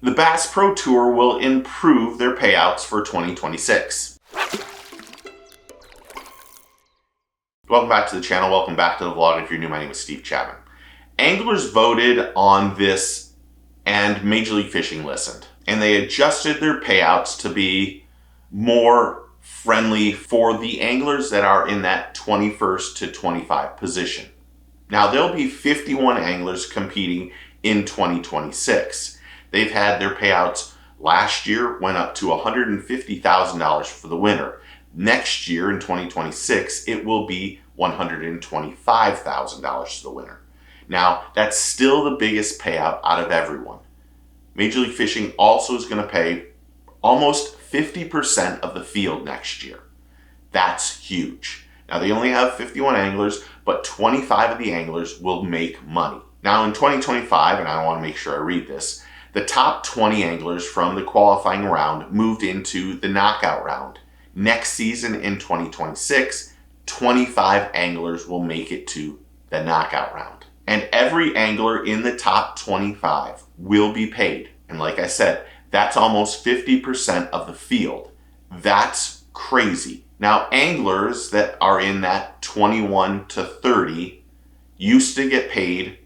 The Bass Pro Tour will improve their payouts for 2026. Welcome back to the channel. Welcome back to the vlog. If you're new, my name is Steve Chapman. Anglers voted on this and Major League Fishing listened, and they adjusted their payouts to be more friendly for the anglers that are in that 21st to 25 position. Now, there'll be 51 anglers competing in 2026. They've had their payouts last year went up to $150,000 for the winner. Next year in 2026, it will be $125,000 to the winner. Now, that's still the biggest payout out of everyone. Major League Fishing also is going to pay almost 50% of the field next year. That's huge. Now, they only have 51 anglers, but 25 of the anglers will make money. Now, in 2025, and I want to make sure I read this, the top 20 anglers from the qualifying round moved into the knockout round. Next season in 2026, 25 anglers will make it to the knockout round. And every angler in the top 25 will be paid. And like I said, that's almost 50% of the field. That's crazy. Now, anglers that are in that 21 to 30 used to get paid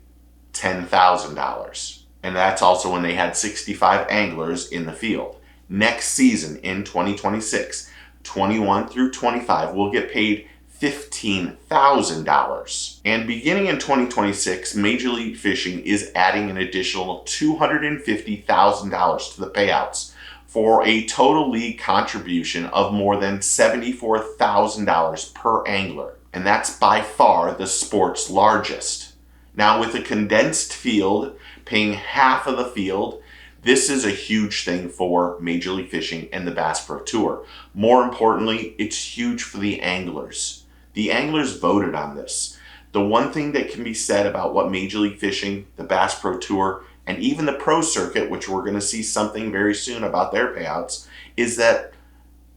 $10,000. And that's also when they had 65 anglers in the field. Next season in 2026, 21 through 25 will get paid $15,000. And beginning in 2026, Major League Fishing is adding an additional $250,000 to the payouts for a total league contribution of more than $74,000 per angler. And that's by far the sport's largest. Now, with a condensed field paying half of the field, this is a huge thing for Major League Fishing and the Bass Pro Tour. More importantly, it's huge for the anglers. The anglers voted on this. The one thing that can be said about what Major League Fishing, the Bass Pro Tour, and even the Pro Circuit, which we're going to see something very soon about their payouts, is that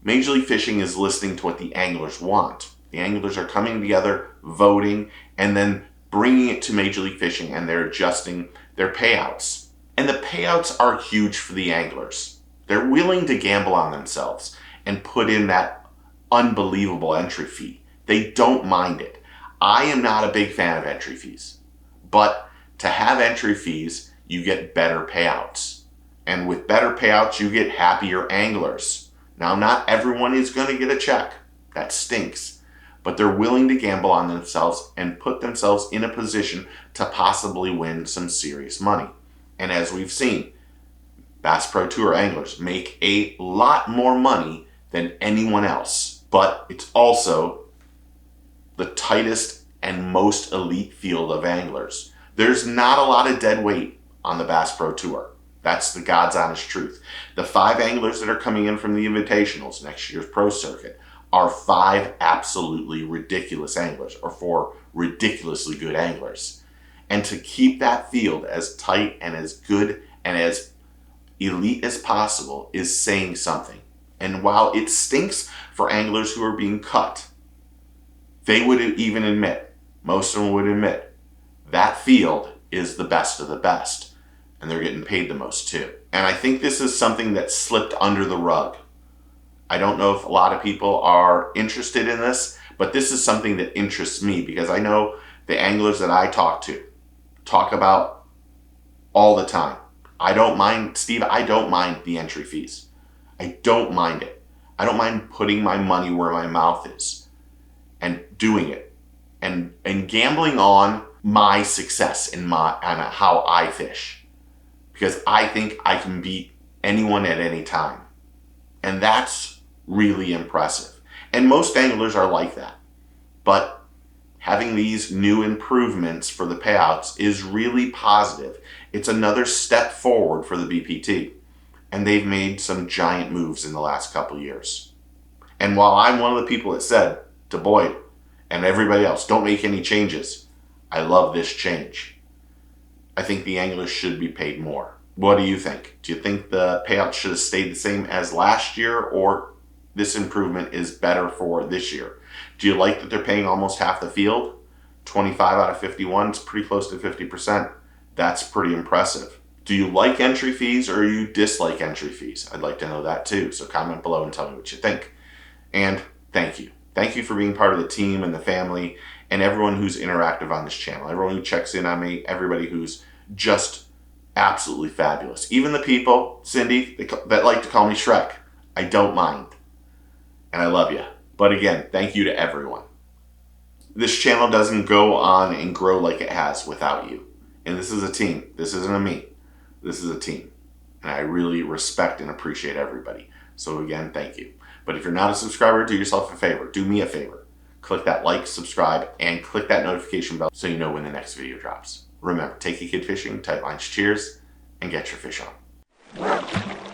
Major League Fishing is listening to what the anglers want. The anglers are coming together, voting, and then bringing it to Major League Fishing, and they're adjusting their payouts. And the payouts are huge for the anglers. They're willing to gamble on themselves and put in that unbelievable entry fee. They don't mind it. I am not a big fan of entry fees, but to have entry fees, you get better payouts. And with better payouts, you get happier anglers. Now, not everyone is going to get a check. That stinks. But they're willing to gamble on themselves and put themselves in a position to possibly win some serious money. And as we've seen, Bass Pro Tour anglers make a lot more money than anyone else. But it's also the tightest and most elite field of anglers. There's not a lot of dead weight on the Bass Pro Tour. That's the God's honest truth. The 5 anglers that are coming in from the Invitationals, next year's Pro Circuit, are 5 absolutely ridiculous anglers, or 4 ridiculously good anglers. And to keep that field as tight and as good and as elite as possible is saying something. And while it stinks for anglers who are being cut, they would even admit, most of them would admit, that field is the best of the best. And they're getting paid the most too. And I think this is something that slipped under the rug. I don't know if a lot of people are interested in this, but this is something that interests me because I know the anglers that I talk to talk about all the time. I don't mind, Steve, I don't mind the entry fees. I don't mind it. I don't mind putting my money where my mouth is and doing it and gambling on my success and on how I fish, because I think I can beat anyone at any time. And that's really impressive. And most anglers are like that. But having these new improvements for the payouts is really positive. It's another step forward for the BPT. And they've made some giant moves in the last couple years. And while I'm one of the people that said to Boyd and everybody else, don't make any changes, I love this change. I think the anglers should be paid more. What do you think? Do you think the payout should have stayed the same as last year, or this improvement is better for this year? Do you like that they're paying almost half the field? 25 out of 51 is pretty close to 50%. That's pretty impressive. Do you like entry fees or you dislike entry fees? I'd like to know that too. So comment below and tell me what you think. And thank you. Thank you for being part of the team and the family and everyone who's interactive on this channel. Everyone who checks in on me, everybody who's just absolutely fabulous. Even the people, Cindy, that like to call me Shrek. I don't mind. And I love you. But again, thank you to everyone. This channel doesn't go on and grow like it has without you. And this is a team. This isn't a me. This is a team. And I really respect and appreciate everybody. So again, thank you. But if you're not a subscriber, do yourself a favor. Do me a favor. Click that like, subscribe, and click that notification bell so you know when the next video drops. Remember, take a kid fishing, tight lines, cheers, and get your fish on.